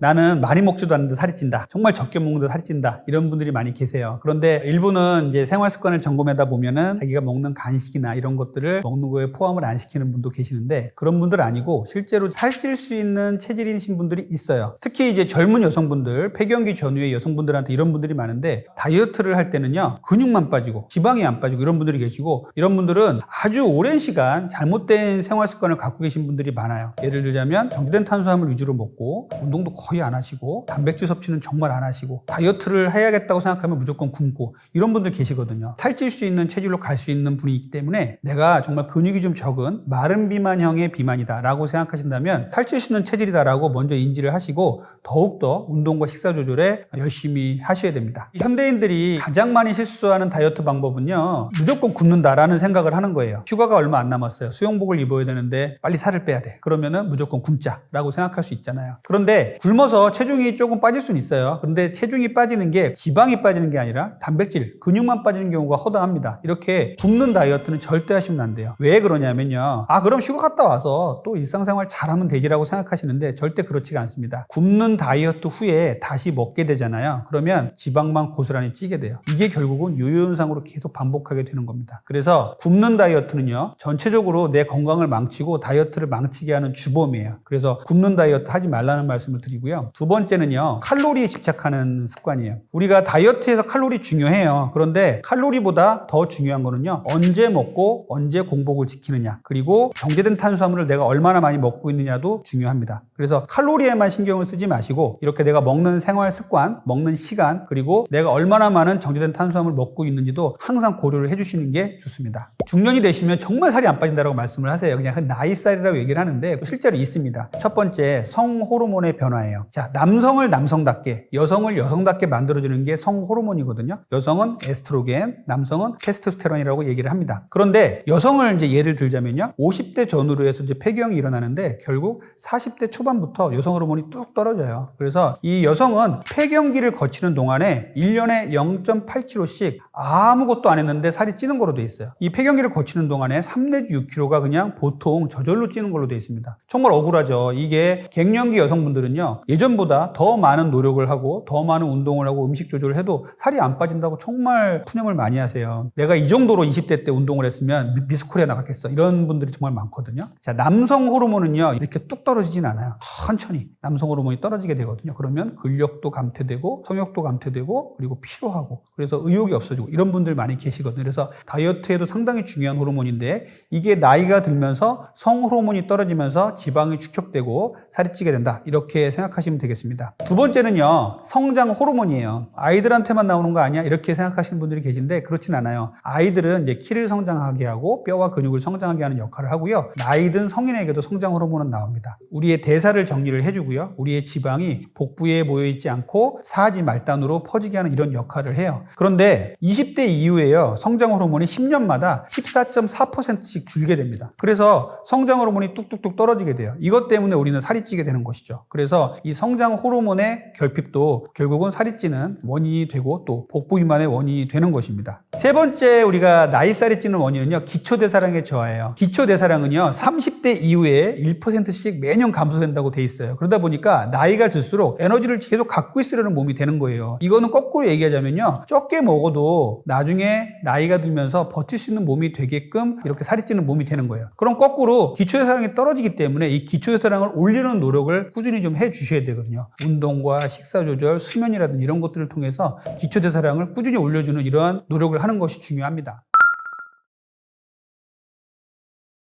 나는 많이 먹지도 않는데 살이 찐다, 정말 적게 먹는데 살이 찐다, 이런 분들이 많이 계세요. 그런데 일부는 이제 생활 습관을 점검하다 보면은 자기가 먹는 간식이나 이런 것들을 먹는 거에 포함을 안 시키는 분도 계시는데, 그런 분들 아니고 실제로 살찔 수 있는 체질이신 분들이 있어요. 특히 이제 젊은 여성분들, 폐경기 전후의 여성분들한테 이런 분들이 많은데, 다이어트를 할 때는요, 근육만 빠지고 지방이 안 빠지고 이런 분들이 계시고, 이런 분들은 아주 오랜 시간 잘못된 생활 습관을 갖고 계신 분들이 많아요. 예를 들자면 정제된 탄수화물 위주로 먹고 운동도 거의 안 하시고 단백질 섭취는 정말 안 하시고 다이어트를 해야겠다고 생각하면 무조건 굶고, 이런 분들 계시거든요. 살찔 수 있는 체질로 갈 수 있는 분이 있기 때문에 내가 정말 근육이 좀 적은 마른 비만형의 비만이다 라고 생각하신다면 살찔 수 있는 체질이다 라고 먼저 인지를 하시고 더욱더 운동과 식사 조절에 열심히 하셔야 됩니다. 현대인들이 가장 많이 실수하는 다이어트 방법은요, 무조건 굶는다라는 생각을 하는 거예요. 휴가가 얼마 안 남았어요. 수영복을 입어야 되는데 빨리 살을 빼야 돼. 그러면은 무조건 굶자라고 생각할 수 있잖아요. 그런데 굶어서 체중이 조금 빠질 수는 있어요. 그런데 체중이 빠지는 게 지방이 빠지는 게 아니라 단백질, 근육만 빠지는 경우가 허다합니다. 이렇게 굶는 다이어트는 절대 하시면 안 돼요. 왜 그러냐면요, 그럼 휴가 갔다 와서 또 일상생활 잘하면 되지라고 생각하시는데 절대 그렇지가 않습니다. 굶는 다이어트 후에 다시 먹게 되잖아요. 그러면 지방만 고스란히 찌게 돼요. 이게 결국은 요요 현상으로 계속 반복하게 되는 겁니다. 그래서 굶는 다이어트는요, 전체적으로 내 건강을 망치고 다이어트를 망치게 하는 주범이에요. 그래서 굶는 다이어트 하지 말라는 말씀을 드리고요. 두 번째는요, 칼로리에 집착하는 습관이에요. 우리가 다이어트에서 칼로리 중요해요. 그런데 칼로리보다 더 중요한 거는요, 언제 먹고 언제 공복을 지키느냐, 그리고 정제된 탄수화물을 내가 얼마나 많이 먹고 있느냐도 중요합니다. 그래서 칼로리에만 신경을 쓰지 마시고 이렇게 내가 먹는 생활 습관, 먹는 시간, 그리고 내가 얼마나 많은 정제된 탄수화물을 먹고 있는지도 항상 고려를 해주시는 게 좋습니다. 중년이 되시면 정말 살이 안 빠진다고 말씀을 하세요. 그냥 나이살이라고 얘기를 하는데 실제로 있습니다. 첫 번째, 성호르몬의 변화예요. 중요해요. 자, 남성을 남성답게, 여성을 여성답게 만들어주는 게 성호르몬이거든요. 여성은 에스트로겐, 남성은 테스토스테론이라고 얘기를 합니다. 그런데 여성을 이제 예를 들자면요. 50대 전후로 해서 이제 폐경이 일어나는데 결국 40대 초반부터 여성 호르몬이 뚝 떨어져요. 그래서 이 여성은 폐경기를 거치는 동안에 1년에 0.8kg씩 아무것도 안 했는데 살이 찌는 걸로 돼 있어요. 이 폐경기를 거치는 동안에 3 내지 6kg가 그냥 보통 저절로 찌는 걸로 돼 있습니다. 정말 억울하죠. 이게 갱년기 여성분들은요. 예전보다 더 많은 노력을 하고 더 많은 운동을 하고 음식 조절을 해도 살이 안 빠진다고 정말 푸념을 많이 하세요. 내가 이 정도로 20대 때 운동을 했으면 미스코리아 나갔겠어. 이런 분들이 정말 많거든요. 자, 남성 호르몬은요. 이렇게 뚝 떨어지진 않아요. 천천히 남성 호르몬이 떨어지게 되거든요. 그러면 근력도 감퇴되고 성욕도 감퇴되고 그리고 피로하고 그래서 의욕이 없어지고 이런 분들 많이 계시거든요. 그래서 다이어트에도 상당히 중요한 호르몬인데 이게 나이가 들면서 성호르몬이 떨어지면서 지방이 축적되고 살이 찌게 된다. 이렇게 생각하시면 되겠습니다. 두 번째는요. 성장 호르몬이에요. 아이들한테만 나오는 거 아니야? 이렇게 생각하시는 분들이 계신데 그렇진 않아요. 아이들은 이제 키를 성장하게 하고 뼈와 근육을 성장하게 하는 역할을 하고요. 나이 든 성인에게도 성장 호르몬은 나옵니다. 우리의 대사를 정리를 해주고요. 우리의 지방이 복부에 모여있지 않고 사지 말단으로 퍼지게 하는 이런 역할을 해요. 그런데 20대 이후에요. 성장 호르몬이 10년마다 14.4%씩 줄게 됩니다. 그래서 성장 호르몬이 뚝뚝뚝 떨어지게 돼요. 이것 때문에 우리는 살이 찌게 되는 것이죠. 그래서 이 성장 호르몬의 결핍도 결국은 살이 찌는 원인이 되고 또 복부 비만의 원인이 되는 것입니다. 세 번째 우리가 나이살이 찌는 원인은요. 기초대사량의 저하예요. 기초대사량은요. 30대 이후에 1%씩 매년 감소된다고 돼 있어요. 그러다 보니까 나이가 들수록 에너지를 계속 갖고 있으려는 몸이 되는 거예요. 이거는 거꾸로 얘기하자면요. 적게 먹어도 나중에 나이가 들면서 버틸 수 있는 몸이 되게끔 이렇게 살이 찌는 몸이 되는 거예요. 그럼 거꾸로 기초대사량이 떨어지기 때문에 이 기초대사량을 올리는 노력을 꾸준히 좀 해주셔야 되거든요. 운동과 식사 조절, 수면이라든지 이런 것들을 통해서 기초대사량을 꾸준히 올려주는 이러한 노력을 하는 것이 중요합니다.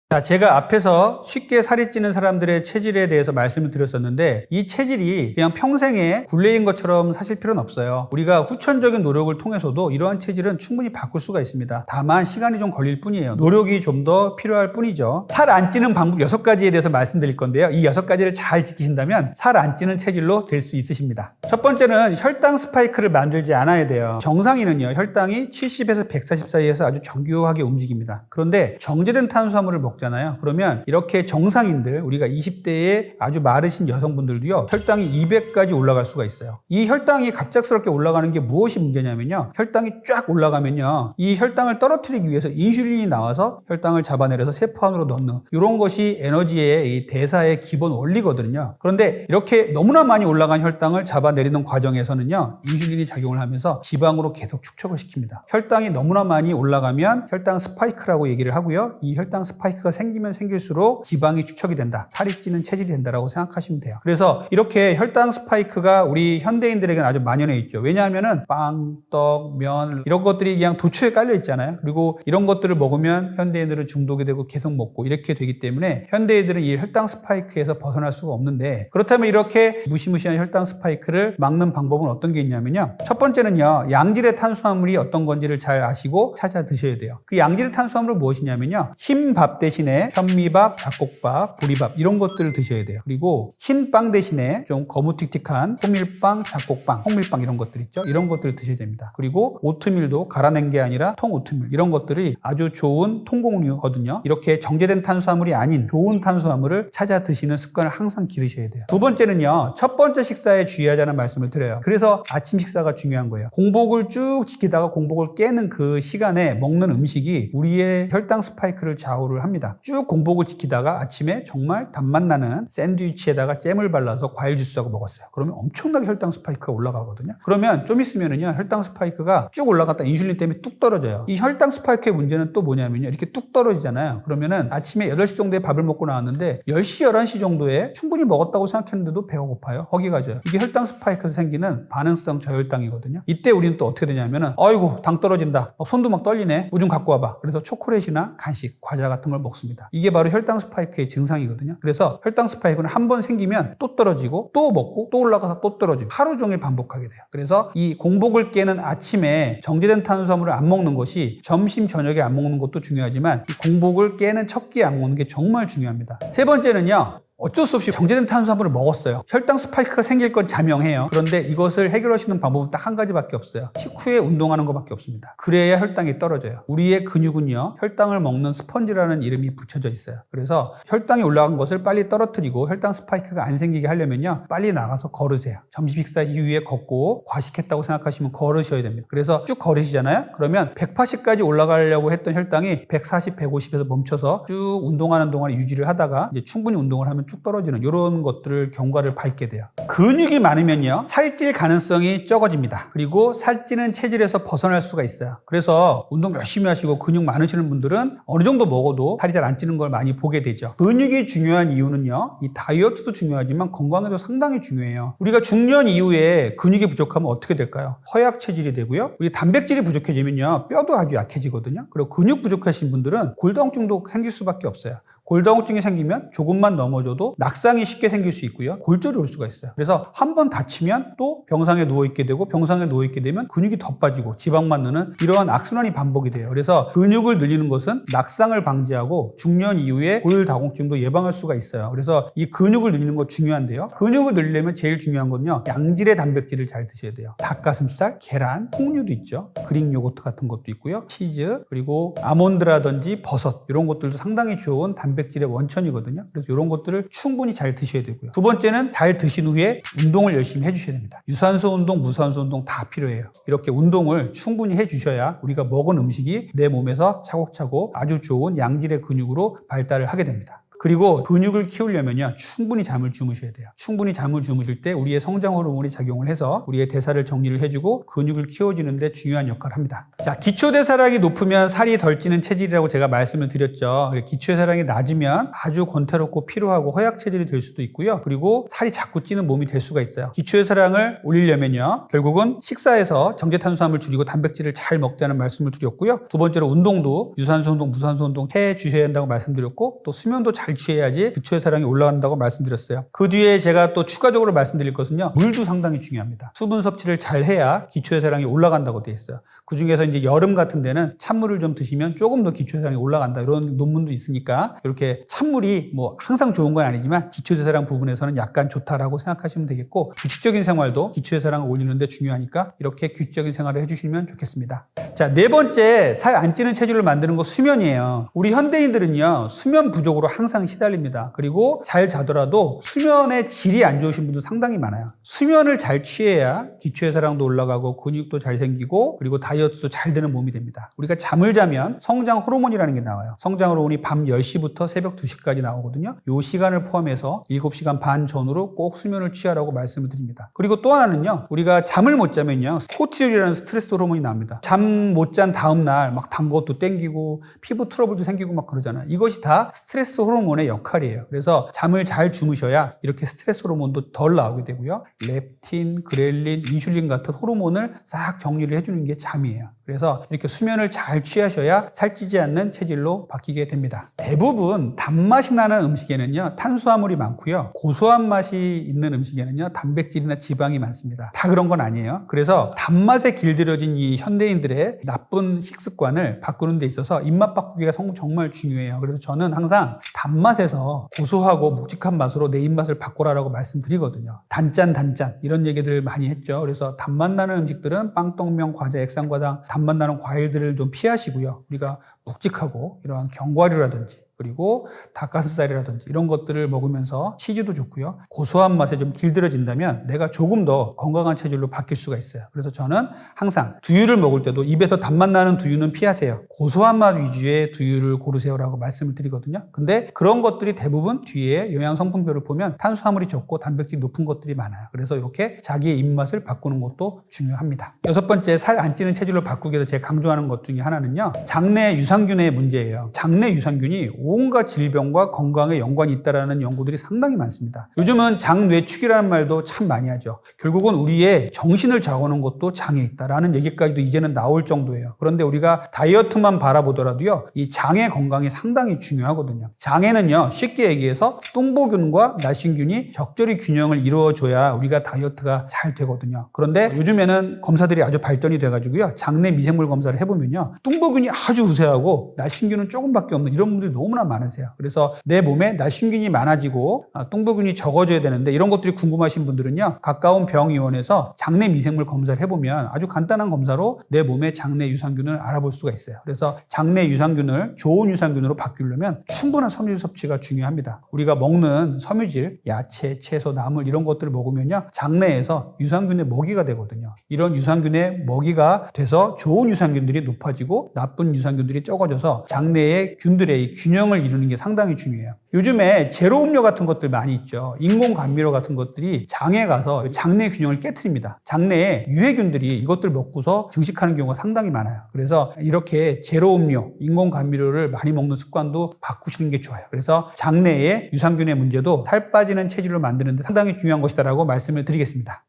자, 제가 앞에서 쉽게 살이 찌는 사람들의 체질에 대해서 말씀을 드렸었는데 이 체질이 그냥 평생에 굴레인 것처럼 사실 필요는 없어요. 우리가 후천적인 노력을 통해서도 이러한 체질은 충분히 바꿀 수가 있습니다. 다만 시간이 좀 걸릴 뿐이에요. 노력이 좀 더 필요할 뿐이죠. 살 안 찌는 방법 6가지에 대해서 말씀드릴 건데요. 이 6가지를 잘 지키신다면 살 안 찌는 체질로 될 수 있으십니다. 첫 번째는 혈당 스파이크를 만들지 않아야 돼요. 정상인은요. 혈당이 70에서 140 사이에서 아주 정교하게 움직입니다. 그런데 정제된 탄수화물을 먹잖아요. 그러면 이렇게 정상인들, 우리가 20대에 아주 마르신 여성분들도요, 혈당이 200까지 올라갈 수가 있어요. 이 혈당이 갑작스럽게 올라가는 게 무엇이 문제냐면요, 혈당이 쫙 올라가면요, 이 혈당을 떨어뜨리기 위해서 인슐린이 나와서 혈당을 잡아내려서 세포 안으로 넣는 이런 것이 에너지의 이 대사의 기본 원리거든요. 그런데 이렇게 너무나 많이 올라간 혈당을 잡아내리는 과정에서는요, 인슐린이 작용을 하면서 지방으로 계속 축적을 시킵니다. 혈당이 너무나 많이 올라가면 혈당 스파이크라고 얘기를 하고요. 이 혈당 스파이크가 생기면 생길수록 지방이 축적이 된다. 살이 찌는 체질이 된다라고 생각하시면 돼요. 그래서 이렇게 혈당 스파이크가 우리 현대인들에게는 아주 만연해 있죠. 왜냐하면은 빵, 떡, 면 이런 것들이 그냥 도초에 깔려 있잖아요. 그리고 이런 것들을 먹으면 현대인들은 중독이 되고 계속 먹고 이렇게 되기 때문에 현대인들은 이 혈당 스파이크에서 벗어날 수가 없는데, 그렇다면 이렇게 무시무시한 혈당 스파이크를 막는 방법은 어떤 게 있냐면요. 첫 번째는요, 양질의 탄수화물이 어떤 건지를 잘 아시고 찾아 드셔야 돼요. 그 양질의 탄수화물은 무엇이냐면요, 흰 밥 대신에 현미밥, 잡곡밥, 보리밥 이런 것들을 드셔야 돼요. 그리고 흰 빵 대신에 좀 거무틱틱한 호밀빵, 잡곡빵, 홍밀빵 이런 것들 있죠. 이런 것들을 드셔야 됩니다. 그리고 오트밀도 갈아낸 게 아니라 통오트밀 이런 것들이 아주 좋은 통곡류거든요. 이렇게 정제된 탄수화물이 아닌 좋은 탄수화물을 찾아 드시는 습관을 항상 기르셔야 돼요. 두 번째는요, 첫 번째 식사에 주의하자는 말씀을 드려요. 그래서 아침 식사가 중요한 거예요. 공복을 쭉 지키다가 공복을 깨는 그 시간에 먹는 음식이 우리의 혈당 스파이크를 좌우를 합니다. 쭉 공복을 지키다가 아침에 정말 단맛 나는 샌드위치에다가 잼을 발라서 과일 주스하고 먹었어요. 그러면 엄청나게 혈당 스파이크가 올라가거든요. 그러면 좀 있으면은요, 혈당 스파이크가 쭉 올라갔다 인슐린 때문에 뚝 떨어져요. 이 혈당 스파이크의 문제는 또 뭐냐면요, 이렇게 뚝 떨어지잖아요. 그러면은 아침에 8시 정도에 밥을 먹고 나왔는데 10시, 11시 정도에 충분히 먹었다고 생각했는데도 배가 고파요. 허기가 져요. 이게 혈당 스파이크에서 생기는 반응성 저혈당이거든요. 이때 우리는 또 어떻게 되냐면은, 아이고 당 떨어진다, 손도 막 떨리네, 뭐 좀 갖고 와봐. 그래서 초콜릿이나 간식, 과자 같은 걸 먹습니다. 이게 바로 혈당 스파이크의 증상이거든요. 그래서 혈당 스파이크는 한 번 생기면 또 떨어지고 또 먹고 또 올라가서 또 떨어지고 하루 종일 반복하게 돼요. 그래서 이 공복을 깨는 아침에 정제된 탄수화물을 안 먹는 것이, 점심 저녁에 안 먹는 것도 중요하지만 이 공복을 깨는 첫 끼에 안 먹는 게 정말 중요합니다. 세 번째는요, 어쩔 수 없이 정제된 탄수화물을 먹었어요. 혈당 스파이크가 생길 건 자명해요. 그런데 이것을 해결하시는 방법은 딱 한 가지밖에 없어요. 식후에 운동하는 것밖에 없습니다. 그래야 혈당이 떨어져요. 우리의 근육은요, 혈당을 먹는 스펀지라는 이름이 붙여져 있어요. 그래서 혈당이 올라간 것을 빨리 떨어뜨리고 혈당 스파이크가 안 생기게 하려면요, 빨리 나가서 걸으세요. 점심 식사 이후에 걷고 과식했다고 생각하시면 걸으셔야 됩니다. 그래서 쭉 걸으시잖아요. 그러면 180까지 올라가려고 했던 혈당이 140, 150에서 멈춰서 쭉 운동하는 동안에 유지를 하다가 이제 충분히 운동을 하면 쭉 떨어지는 이런 것들을 경과를 밟게 돼요. 근육이 많으면요, 살찔 가능성이 적어집니다. 그리고 살찌는 체질에서 벗어날 수가 있어요. 그래서 운동 열심히 하시고 근육 많으시는 분들은 어느 정도 먹어도 살이 잘 안 찌는 걸 많이 보게 되죠. 근육이 중요한 이유는요, 이 다이어트도 중요하지만 건강에도 상당히 중요해요. 우리가 중년 이후에 근육이 부족하면 어떻게 될까요? 허약 체질이 되고요. 우리 단백질이 부족해지면요, 뼈도 아주 약해지거든요. 그리고 근육 부족하신 분들은 골다공증도 생길 수밖에 없어요. 골다공증이 생기면 조금만 넘어져도 낙상이 쉽게 생길 수 있고요. 골절이 올 수가 있어요. 그래서 한 번 다치면 또 병상에 누워있게 되고, 병상에 누워있게 되면 근육이 더 빠지고 지방만 느는 이러한 악순환이 반복이 돼요. 그래서 근육을 늘리는 것은 낙상을 방지하고 중년 이후에 골다공증도 예방할 수가 있어요. 그래서 이 근육을 늘리는 거 중요한데요. 근육을 늘리려면 제일 중요한 건요, 양질의 단백질을 잘 드셔야 돼요. 닭가슴살, 계란, 콩류도 있죠. 그릭 요거트 같은 것도 있고요. 치즈, 그리고 아몬드라든지 버섯, 이런 것들도 상당히 좋은 단백질의 원천이거든요. 그래서 이런 것들을 충분히 잘 드셔야 되고요. 두 번째는 잘 드신 후에 운동을 열심히 해주셔야 됩니다. 유산소 운동, 무산소 운동 다 필요해요. 이렇게 운동을 충분히 해주셔야 우리가 먹은 음식이 내 몸에서 차곡차곡 아주 좋은 양질의 근육으로 발달을 하게 됩니다. 그리고 근육을 키우려면요, 충분히 잠을 주무셔야 돼요. 충분히 잠을 주무실 때 우리의 성장 호르몬이 작용을 해서 우리의 대사를 정리를 해주고 근육을 키워주는 데 중요한 역할을 합니다. 자, 기초대사량이 높으면 살이 덜 찌는 체질이라고 제가 말씀을 드렸죠. 기초대사량이 낮으면 아주 권태롭고 피로하고 허약 체질이 될 수도 있고요. 그리고 살이 자꾸 찌는 몸이 될 수가 있어요. 기초대사량을 올리려면요, 결국은 식사에서 정제탄수화물 줄이고 단백질을 잘 먹자는 말씀을 드렸고요. 두 번째로 운동도 유산소 운동, 무산소 운동 해 주셔야 한다고 말씀드렸고, 또 수면도 잘 취해야지 기초대사량이 올라간다고 말씀드렸어요. 그 뒤에 제가 또 추가적으로 말씀드릴 것은요, 물도 상당히 중요합니다. 수분 섭취를 잘 해야 기초대사량이 올라간다고 되어 있어요. 그 중에서 이제 여름 같은 데는 찬물을 좀 드시면 조금 더 기초대사량이 올라간다, 이런 논문도 있으니까 이렇게 찬물이 뭐 항상 좋은 건 아니지만 기초대사량 부분에서는 약간 좋다라고 생각하시면 되겠고, 규칙적인 생활도 기초대사량을 올리는 데 중요하니까 이렇게 규칙적인 생활을 해주시면 좋겠습니다. 자, 네 번째, 살 안 찌는 체질을 만드는 거 수면이에요. 우리 현대인들은요, 수면 부족으로 항상 시달립니다. 그리고 잘 자더라도 수면의 질이 안 좋으신 분도 상당히 많아요. 수면을 잘 취해야 기초대사량도 올라가고 근육도 잘 생기고 그리고 다이어트도 잘 되는 몸이 됩니다. 우리가 잠을 자면 성장 호르몬이라는 게 나와요. 성장 호르몬이 밤 10시부터 새벽 2시까지 나오거든요. 이 시간을 포함해서 7시간 반 전후로 꼭 수면을 취하라고 말씀을 드립니다. 그리고 또 하나는요, 우리가 잠을 못 자면요, 코르티졸이라는 스트레스 호르몬이 나옵니다. 잠 못 잔 다음 날 막 단 것도 땡기고 피부 트러블도 생기고 막 그러잖아요. 이것이 다 스트레스 호르몬의 역할이에요. 그래서 잠을 잘 주무셔야 이렇게 스트레스 호르몬도 덜 나오게 되고요. 렙틴, 그렐린, 인슐린 같은 호르몬을 싹 정리를 해주는 게 잠이에요. 그래서 이렇게 수면을 잘 취하셔야 살찌지 않는 체질로 바뀌게 됩니다. 대부분 단맛이 나는 음식에는요, 탄수화물이 많고요. 고소한 맛이 있는 음식에는요, 단백질이나 지방이 많습니다. 다 그런 건 아니에요. 그래서 단맛에 길들여진 이 현대인들의 나쁜 식습관을 바꾸는 데 있어서 입맛 바꾸기가 정말 중요해요. 그래서 저는 항상 단맛에서 고소하고 묵직한 맛으로 내 입맛을 바꾸라라고 말씀드리거든요. 단짠 이런 얘기들 많이 했죠. 그래서 단맛 나는 음식들은 빵, 떡면, 과자, 액상과당, 단맛 나는 과일들을 좀 피하시고요. 우리가 묵직하고 이러한 견과류라든지 그리고 닭가슴살이라든지 이런 것들을 먹으면서 치즈도 좋고요. 고소한 맛에 좀 길들여진다면 내가 조금 더 건강한 체질로 바뀔 수가 있어요. 그래서 저는 항상 두유를 먹을 때도 입에서 단맛 나는 두유는 피하세요. 고소한 맛 위주의 두유를 고르세요라고 말씀을 드리거든요. 근데 그런 것들이 대부분 뒤에 영양 성분표를 보면 탄수화물이 적고 단백질이 높은 것들이 많아요. 그래서 이렇게 자기의 입맛을 바꾸는 것도 중요합니다. 여섯 번째, 살 안 찌는 체질로 바꾸기 위해서 제가 강조하는 것 중에 하나는요, 장내 유산균의 문제예요. 장내 유산균이 온갖 질병과 건강에 연관이 있다는 연구들이 상당히 많습니다. 요즘은 장뇌축이라는 말도 참 많이 하죠. 결국은 우리의 정신을 잡아놓은 것도 장에 있다라는 얘기까지도 이제는 나올 정도예요. 그런데 우리가 다이어트만 바라보더라도요, 이 장의 건강이 상당히 중요하거든요. 장에는요, 쉽게 얘기해서 뚱보균과 날씬균이 적절히 균형을 이루어줘야 우리가 다이어트가 잘 되거든요. 그런데 요즘에는 검사들이 아주 발전이 돼가지고요, 장내 미생물 검사를 해보면요, 뚱보균이 아주 우세하고 날씬균은 조금밖에 없는 이런 분들이 너무나 너무나 많으세요. 그래서 내 몸에 나심균이 많아지고 뚱보균이 적어져야 되는데 이런 것들이 궁금하신 분들은요, 가까운 병의원에서 장내 미생물 검사를 해보면 아주 간단한 검사로 내 몸의 장내 유산균을 알아볼 수가 있어요. 그래서 장내 유산균을 좋은 유산균으로 바꾸려면 충분한 섬유질 섭취가 중요합니다. 우리가 먹는 섬유질, 야채, 채소, 나물 이런 것들을 먹으면요, 장내에서 유산균의 먹이가 되거든요. 이런 유산균의 먹이가 돼서 좋은 유산균들이 높아지고 나쁜 유산균들이 적어져서 장내의 균들의 이 균형을 이루는 게 상당히 중요해요. 요즘에 제로 음료 같은 것들 많이 있죠. 인공 감미료 같은 것들이 장에 가서 장내 균형을 깨트립니다. 장내에 유해균들이 이것들 먹고서 증식하는 경우가 상당히 많아요. 그래서 이렇게 제로 음료, 인공 감미료를 많이 먹는 습관도 바꾸시는 게 좋아요. 그래서 장내의 유산균의 문제도 살 빠지는 체질로 만드는 데 상당히 중요한 것이다라고 말씀을 드리겠습니다.